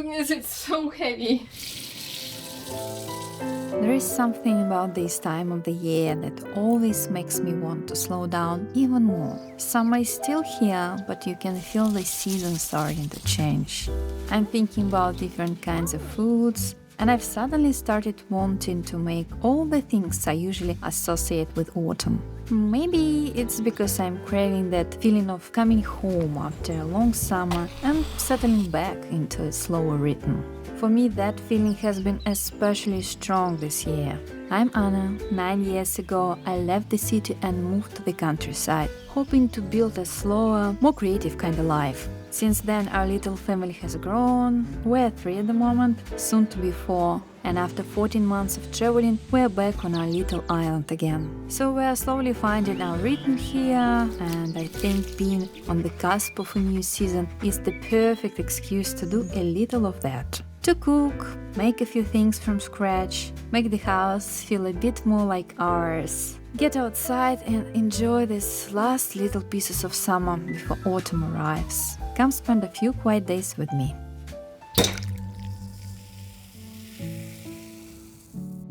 goodness, it's so heavy. There is something about this time of the year that always makes me want to slow down even more. Summer is still here, but you can feel the season starting to change. I'm thinking about different kinds of foods, and I've suddenly started wanting to make all the things I usually associate with autumn. Maybe it's because I'm craving that feeling of coming home after a long summer and settling back into a slower rhythm. For me, that feeling has been especially strong this year. I'm Anna. 9 years ago, I left the city and moved to the countryside, hoping to build a slower, more creative kind of life. Since then, our little family has grown. We're 3 at the moment, soon to be 4. And after 14 months of traveling, we're back on our little island again. So we're slowly finding our rhythm here, and I think being on the cusp of a new season is the perfect excuse to do a little of that. To cook, make a few things from scratch, make the house feel a bit more like ours. Get outside and enjoy these last little pieces of summer before autumn arrives. Come spend a few quiet days with me.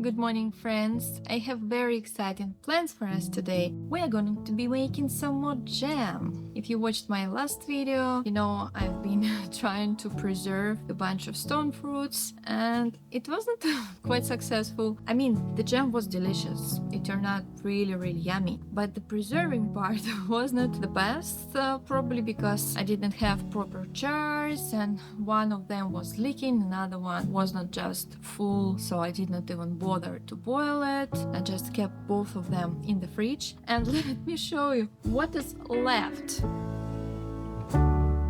Good morning, friends. I have very exciting plans for us today. We are going to be making some more jam. If you watched my last video, you know I've been trying to preserve a bunch of stone fruits, and it wasn't quite successful. I mean, the jam was delicious. It turned out really yummy. But the preserving part was not the best, probably because I didn't have proper jars, and one of them was leaking, another one was not just full, so I did not even bother to boil it. I just kept both of them in the fridge, and let me show you what is left.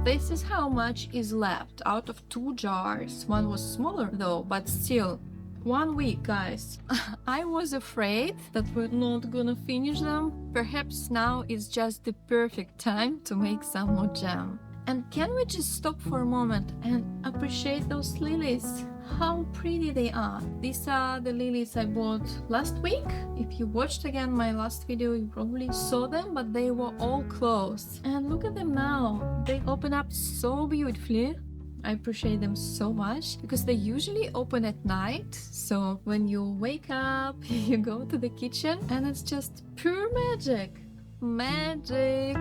This is how much is left out of 2 jars. One was smaller though, but still. 1 week, guys. I was afraid that we're not gonna finish them. Perhaps now is just the perfect time to make some more jam. And can we just stop for a moment and appreciate those lilies? How pretty they are. These are the lilies I bought last week. If you watched again my last video, you probably saw them, but they were all closed. And look at them now. They open up so beautifully. I appreciate them so much because they usually open at night. So when you wake up, you go to the kitchen and it's just pure magic. Magic.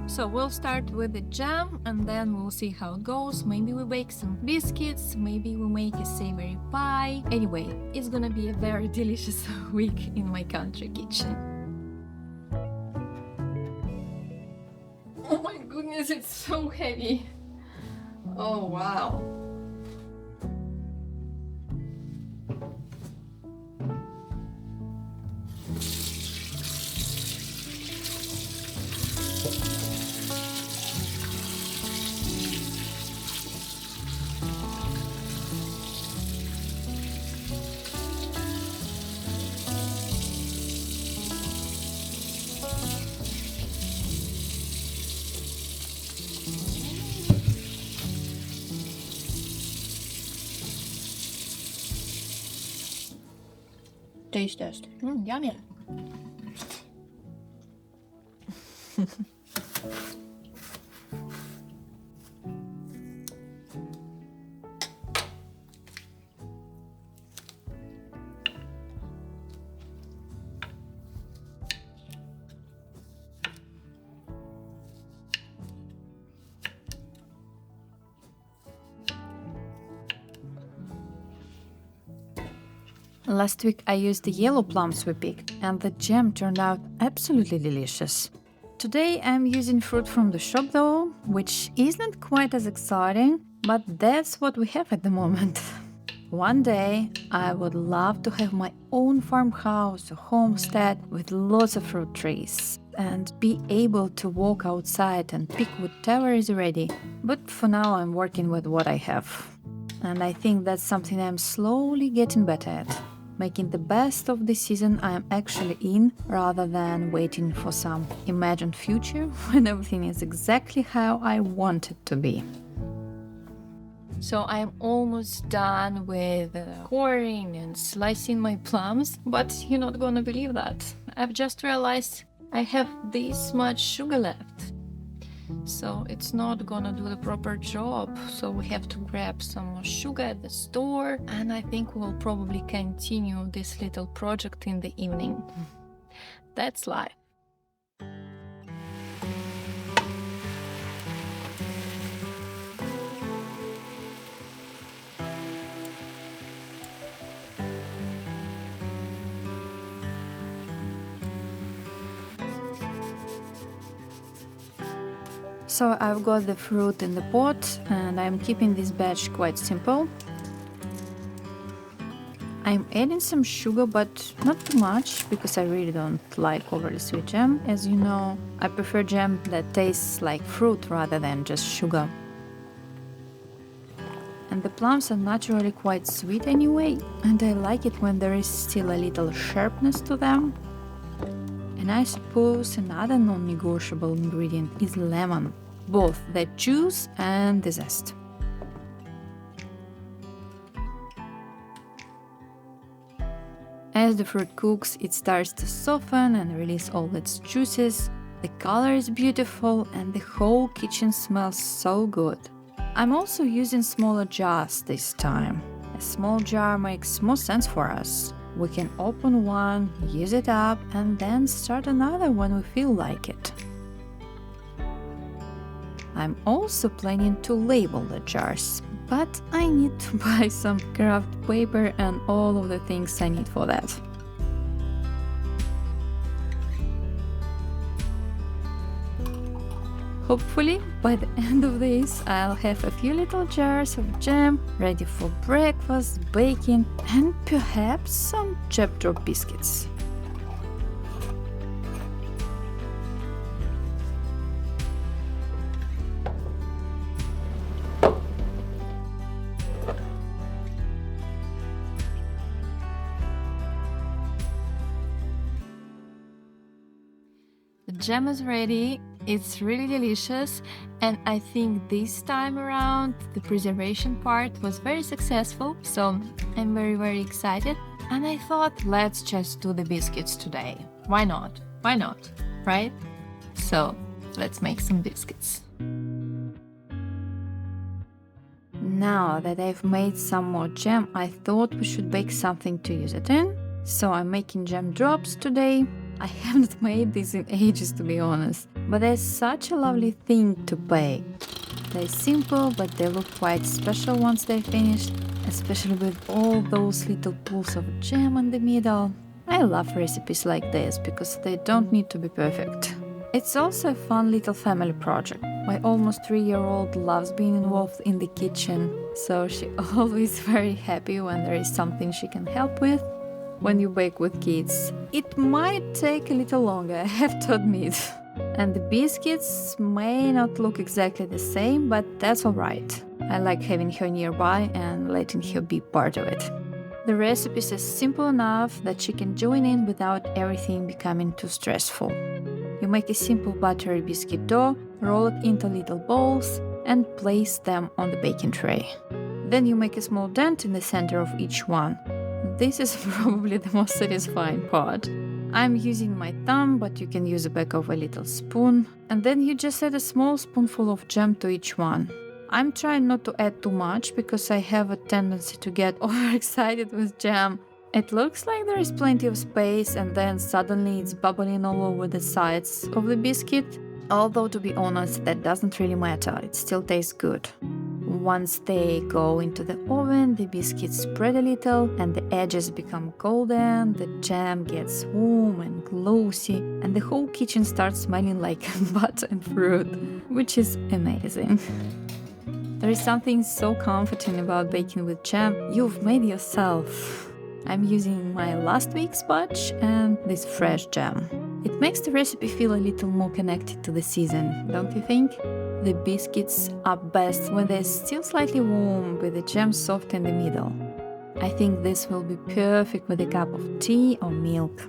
So we'll start with the jam and then we'll see how it goes. Maybe we bake some biscuits, maybe we make a savory pie. Anyway, it's gonna be a very delicious week in my country kitchen. Oh my goodness, it's so heavy. Oh wow. Taste test. Yummy. Last week I used the yellow plums we picked, and the jam turned out absolutely delicious. Today I'm using fruit from the shop though, which isn't quite as exciting, but that's what we have at the moment. One day I would love to have my own farmhouse or homestead with lots of fruit trees and be able to walk outside and pick whatever is ready. But for now I'm working with what I have. And I think that's something I'm slowly getting better at. Making the best of the season I am actually in, rather than waiting for some imagined future when everything is exactly how I want it to be. So I'm almost done with coring and slicing my plums, but you're not gonna believe that. I've just realized I have this much sugar left. so it's not gonna do the proper job. So we have to grab some more sugar at the store, and I think we'll probably continue this little project in the evening. That's life. So I've got the fruit in the pot and I'm keeping this batch quite simple. I'm adding some sugar, but not too much because I really don't like overly sweet jam. As you know, I prefer jam that tastes like fruit rather than just sugar. And the plums are naturally quite sweet anyway, and I like it when there is still a little sharpness to them. And I suppose another non-negotiable ingredient is lemon, both the juice and the zest. As the fruit cooks, it starts to soften and release all its juices. The color is beautiful and the whole kitchen smells so good. I'm also using smaller jars this time. A small jar makes more sense for us. We can open one, use it up, and then start another when we feel like it. I'm also planning to label the jars, but I need to buy some craft paper and all of the things I need for that. Hopefully, by the end of this, I'll have a few little jars of jam ready for breakfast, baking, and perhaps some jam drop biscuits. The jam is ready, it's really delicious, and I think this time around the preservation part was very successful, so I'm very excited. And I thought, let's just do the biscuits today. Why not? Why not? Right? So let's make some biscuits. Now that I've made some more jam, I thought we should bake something to use it in. So I'm making jam drops today. I haven't made this in ages, to be honest, but they're such a lovely thing to bake. They're simple, but they look quite special once they're finished, especially with all those little pools of jam in the middle. I love recipes like this because they don't need to be perfect. It's also a fun little family project. My almost 3-year-old loves being involved in the kitchen, so she's always very happy when there is something she can help with. When you bake with kids, it might take a little longer, I have to admit. And the biscuits may not look exactly the same, but that's alright. I like having her nearby and letting her be part of it. The recipe is simple enough that she can join in without everything becoming too stressful. You make a simple buttery biscuit dough, roll it into little balls, and place them on the baking tray. Then you make a small dent in the center of each one. This is probably the most satisfying part. I'm using my thumb, but you can use the back of a little spoon. And then you just add a small spoonful of jam to each one. I'm trying not to add too much because I have a tendency to get overexcited with jam. It looks like there is plenty of space and then suddenly it's bubbling all over the sides of the biscuit. Although to be honest, that doesn't really matter, it still tastes good. Once they go into the oven, the biscuits spread a little and the edges become golden, the jam gets warm and glossy, and the whole kitchen starts smelling like butter and fruit, which is amazing. There is something so comforting about baking with jam you've made yourself. I'm using my last week's batch and this fresh jam. It makes the recipe feel a little more connected to the season, don't you think? The biscuits are best when they're still slightly warm with the jam soft in the middle. I think this will be perfect with a cup of tea or milk.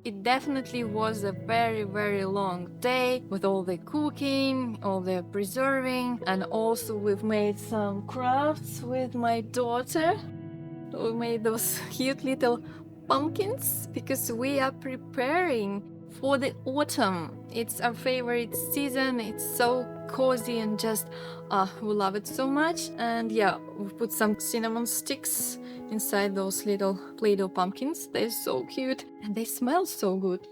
It definitely was a very long day with all the cooking, all the preserving, and also we've made some crafts with my daughter. We made those cute little pumpkins because we are preparing for the autumn. It's our favorite season. It's so cozy and just we love it so much. And yeah, we put some cinnamon sticks inside those little Play-Doh pumpkins. They're so cute and they smell so good.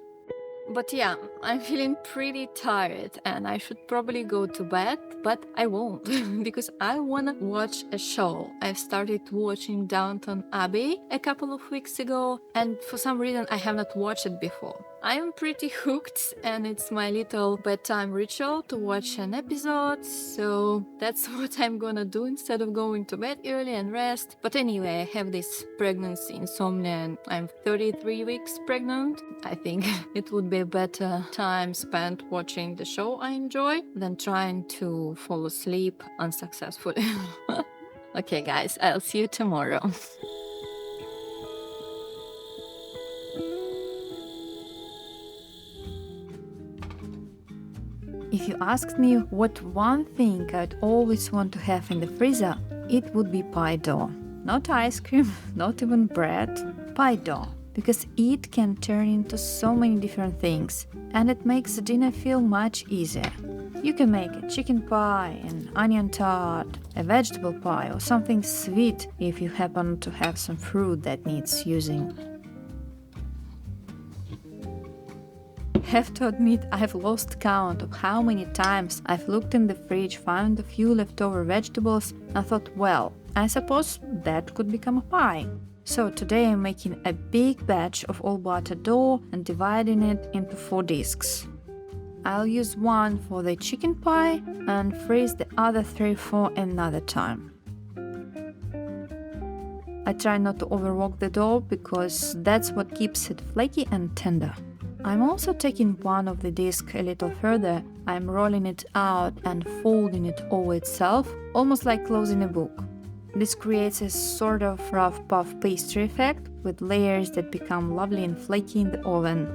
But yeah, I'm feeling pretty tired and I should probably go to bed, but I won't because I wanna watch a show. I've started watching Downton Abbey a couple of weeks ago and for some reason I have not watched it before. I'm pretty hooked and it's my little bedtime ritual to watch an episode, so that's what I'm gonna do instead of going to bed early and rest. But anyway, I have this pregnancy insomnia and I'm 33 weeks pregnant. I think it would be a better time spent watching the show I enjoy than trying to fall asleep unsuccessfully. Okay guys, I'll see you tomorrow. If you asked me what one thing I'd always want to have in the freezer, it would be pie dough. Not ice cream, not even bread, pie dough. Because it can turn into so many different things, and it makes the dinner feel much easier. You can make a chicken pie, an onion tart, a vegetable pie, or something sweet if you happen to have some fruit that needs using. Have to admit, I've lost count of how many times I've looked in the fridge, found a few leftover vegetables, and thought, well, I suppose that could become a pie. So today I'm making a big batch of all butter dough and dividing it into 4 discs. I'll use one for the chicken pie and freeze the other 3 for another time. I try not to overwork the dough because that's what keeps it flaky and tender. I'm also taking one of the discs a little further. I'm rolling it out and folding it over itself, almost like closing a book. This creates a sort of rough puff pastry effect with layers that become lovely and flaky in the oven.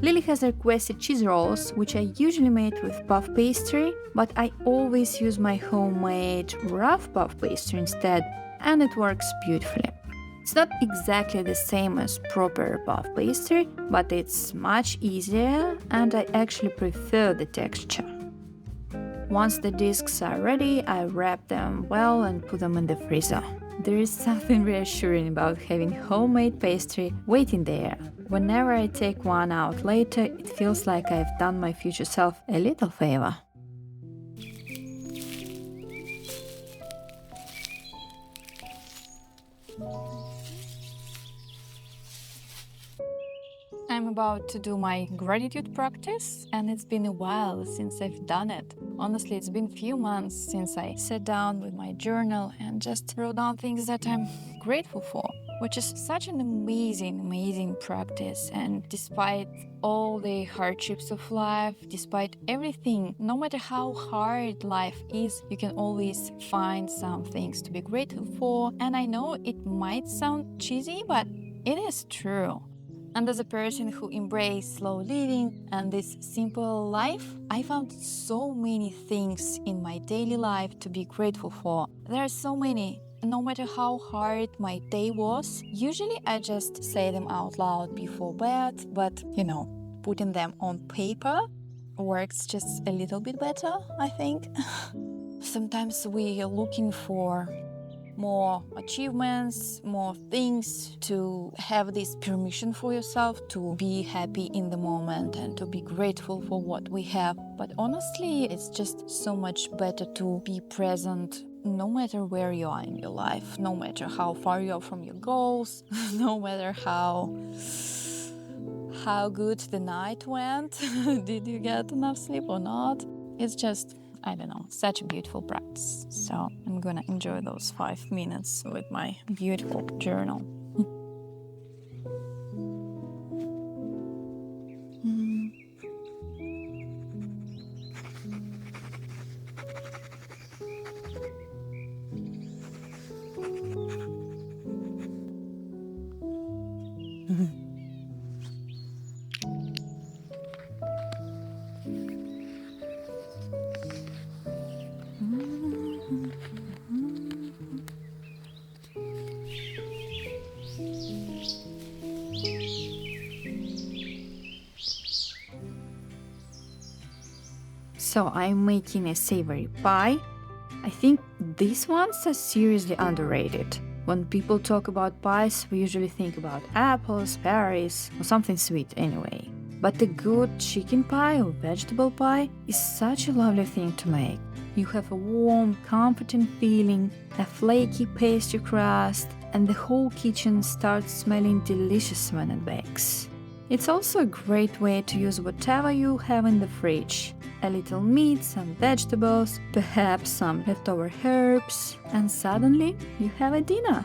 Lily has requested cheese rolls, which I usually make with puff pastry, but I always use my homemade rough puff pastry instead, and it works beautifully. It's not exactly the same as proper puff pastry, but it's much easier and I actually prefer the texture. Once the discs are ready, I wrap them well and put them in the freezer. There is something reassuring about having homemade pastry waiting there. Whenever I take one out later, it feels like I've done my future self a little favor. I'm about to do my gratitude practice, and it's been a while since I've done it. Honestly, it's been a few months since I sat down with my journal and just wrote down things that I'm grateful for, which is such an amazing practice. And despite all the hardships of life, despite everything, no matter how hard life is, you can always find some things to be grateful for. And I know it might sound cheesy, but it is true. And as a person who embraced slow living and this simple life, I found so many things in my daily life to be grateful for. There are so many. No matter how hard my day was, usually I just say them out loud before bed, but putting them on paper works just a little bit better, I think. Sometimes we are looking for more achievements, more things, to have this permission for yourself to be happy in the moment and to be grateful for what we have. But honestly, it's just so much better to be present no matter where you are in your life, no matter how far you are from your goals, no matter how good the night went, did you get enough sleep or not. It's just, I don't know, such a beautiful practice. So I'm gonna enjoy those 5 minutes with my beautiful journal. So I'm making a savory pie. I think these ones are seriously underrated. When people talk about pies, we usually think about apples, berries, or something sweet anyway. But a good chicken pie or vegetable pie is such a lovely thing to make. You have a warm, comforting feeling, a flaky pastry crust, and the whole kitchen starts smelling delicious when it bakes. It's also a great way to use whatever you have in the fridge. A little meat, some vegetables, perhaps some leftover herbs, and suddenly you have a dinner.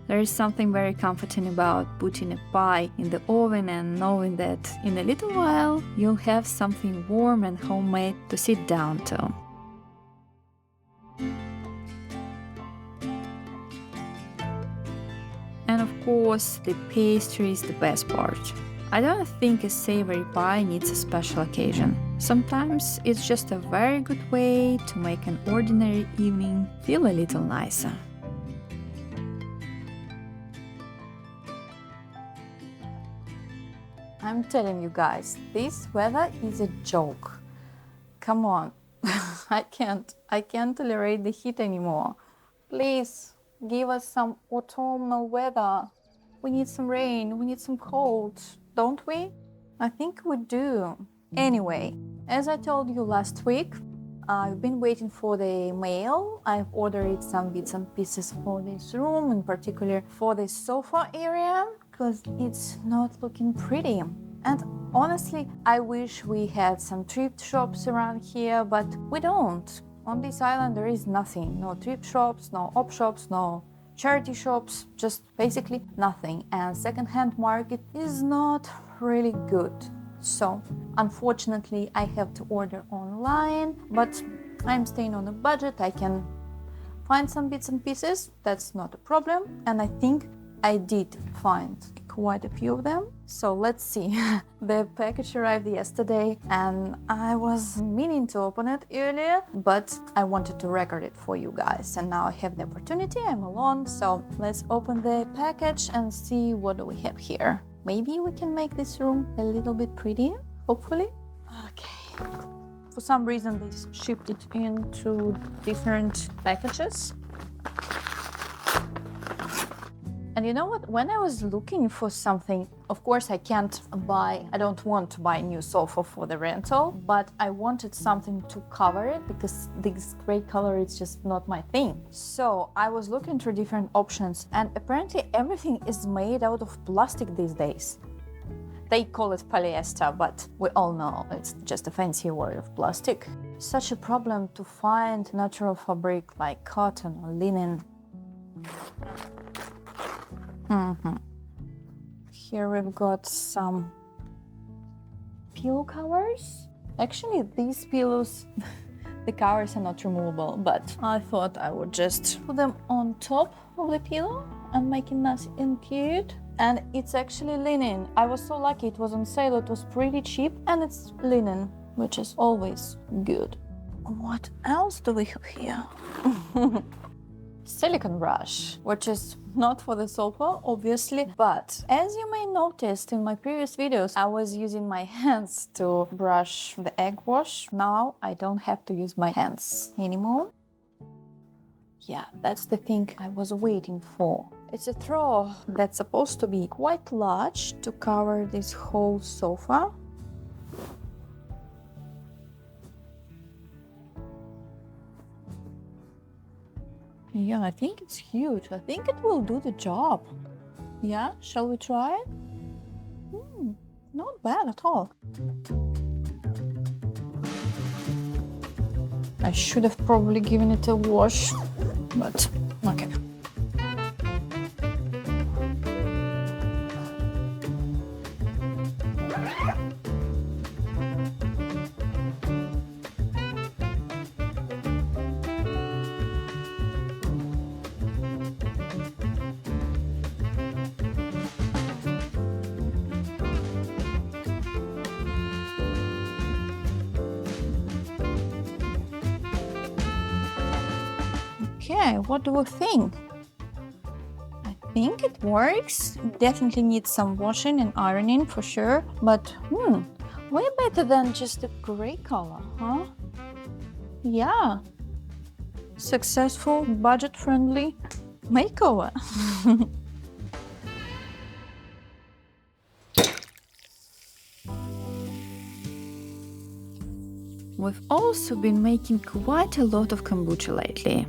There is something very comforting about putting a pie in the oven and knowing that in a little while you'll have something warm and homemade to sit down to. And of course, the pastry is the best part. I don't think a savory pie needs a special occasion. Sometimes it's just a very good way to make an ordinary evening feel a little nicer. I'm telling you guys, this weather is a joke. Come on, I can't tolerate the heat anymore. Please give us some autumnal weather. We need some rain, we need some cold, don't we? I think we do. Anyway, as I told you last week, I've been waiting for the mail. I've ordered some bits and pieces for this room, in particular for the sofa area, because it's not looking pretty. And honestly, I wish we had some thrift shops around here, but we don't. On this island there is nothing. No thrift shops, no op shops, no charity shops, just basically nothing. And second-hand market is not really good. So unfortunately I have to order online, but I'm staying on a budget. I can find some bits and pieces, that's not a problem. And I think I did find quite a few of them. So let's see. The package arrived yesterday and I was meaning to open it earlier, but I wanted to record it for you guys. And now I have the opportunity, I'm alone. So let's open the package and see what do we have here. Maybe we can make this room a little bit prettier, hopefully. Okay. For some reason they shipped it into different packages. And you know what? When I was looking for something, of course I don't want to buy a new sofa for the rental, but I wanted something to cover it because this gray color is just not my thing. So I was looking through different options and apparently everything is made out of plastic these days. They call it polyester, but we all know it's just a fancy word of plastic. Such a problem to find natural fabric like cotton or linen. Here we've got some pillow covers. Actually, these pillows, the covers are not removable, but I thought I would just put them on top of the pillow and make it nice and cute. And it's actually linen. I was so lucky, it was on sale, it was pretty cheap, and it's linen, which is always good. What else do we have here? Silicone brush, which is not for the sofa, obviously, but as you may noticed in my previous videos, I was using my hands to brush the egg wash. Now I don't have to use my hands anymore. Yeah, that's the thing I was waiting for. It's a throw that's supposed to be quite large to cover this whole sofa. Yeah, I think it's huge. I think it will do the job. Yeah, shall we try it? Not bad at all. I should have probably given it a wash, but okay. Okay, what do we think? I think it works. Definitely needs some washing and ironing for sure, but way better than just a gray color, huh? Yeah. Successful, budget-friendly makeover. We've also been making quite a lot of kombucha lately.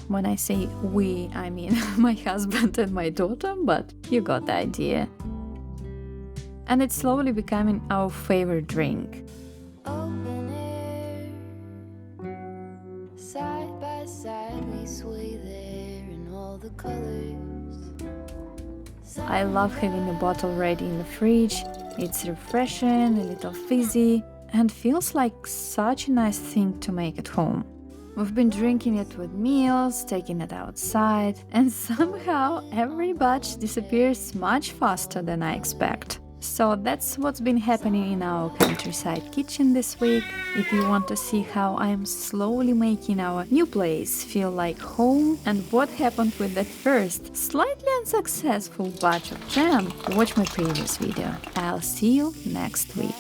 When I say we, I mean my husband and my daughter, but you got the idea. And it's slowly becoming our favorite drink. Open air, side by side we sway there in all the colors. I love having a bottle ready in the fridge. It's refreshing, a little fizzy, and feels like such a nice thing to make at home. We've been drinking it with meals, taking it outside, and somehow every batch disappears much faster than I expect. So that's what's been happening in our countryside kitchen this week. If you want to see how I am slowly making our new place feel like home and what happened with that first, slightly unsuccessful batch of jam, watch my previous video. I'll see you next week.